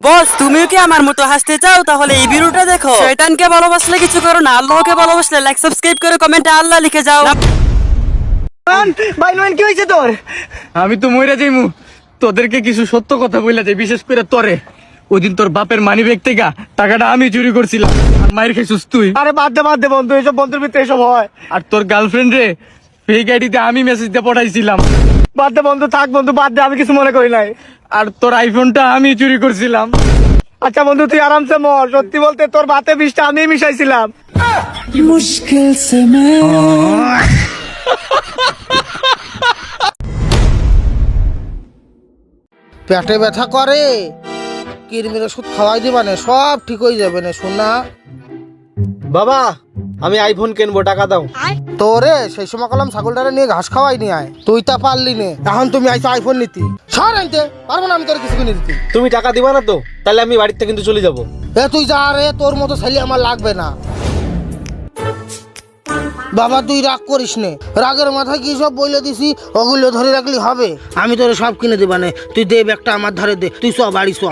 বস তুমিও কি আমার মতো হাসতে চাও? তাহলে এই ভিডিওটা দেখো। শয়তানকে ভালোবাসলে কিছু করো না, আল্লাহকে ভালোবাসলে লাইক সাবস্ক্রাইব করে কমেন্টে আল্লাহ লিখে যাও। ভাই নয়ন কি হয়েছে তোর? আমি তো মইরা যাইমু, তোদেরকে কিছু সত্য কথা বইলা যাই, বিশেষ করে তোরে। ওই দিন তোর বাপের মানি ব্যাগ থেকে টাকাটা আমি চুরি করছিলাম, আর মায়ের খাইছিস তুই। আরে বাদ দে বন্ধু, এসব বন্ধুর ভিতরে এসব হয়। আর তোর গার্লফ্রেন্ড রে ফেক আইডিতে আমি মেসেজ দিয়ে পঠাইছিলাম। বাদ দে বন্ধু, থাক বন্ধু, বাদ দে, আমি কিছু মনে করি নাই। আর তোর আইফোনটা আমি চুরি করছিলাম। আচ্ছা বন্ধু তুই আরামসে মর, সত্যি বলতে তোর ভাতে বিষটা আমি মিশাইছিলাম। मुश्किल से मैं পেটে ব্যথা করে, কিরমির ওষুধ খাওয়াই দিবা না, সব ঠিক হয়ে যাবে না শোনা। বাবা আমি আইফোন কিনবো, টাকা দাও। তোরে সেই সময় কলাম ছাগলটারে নিয়ে ঘাস খাওয়াই নিয়ে আয়, তুই তা পারলি নে, এখন তুমি আইসো আইফোন নিতি। সর আনতে পারবো না আমি তোর কিছু কিনে দিতে। তুমি টাকা দিবা না তো? তাহলে আমি বাড়িতে কিন্তু চলে যাবো। এ তুই যা রে, তোর মতো ছেলে আমার লাগবে না। বাবা তুই রাগ করিস নে, রাগের মাথায় কি সব বইলে দিছি, ওগুলো ধরে রাখলি হবে? আমি তোরে সব কিনে দিবা নে, তুই দে ব্যাগটা আমার ধারে দে, তুই চ বাড়ি চ।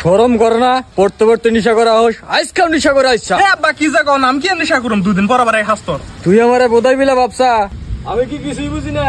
শরম কর না, পড়তে পড়তে নিশা করা হোস, আজকাল নিশা করা ইচ্ছা। আব্বা কি যা কও, নাম কি নেশা করুম, দুদিন পর আবার হাস তোর। তুই আমারে বোধাই বিলা ভাবছা, আমি কি কিছুই বুঝি না।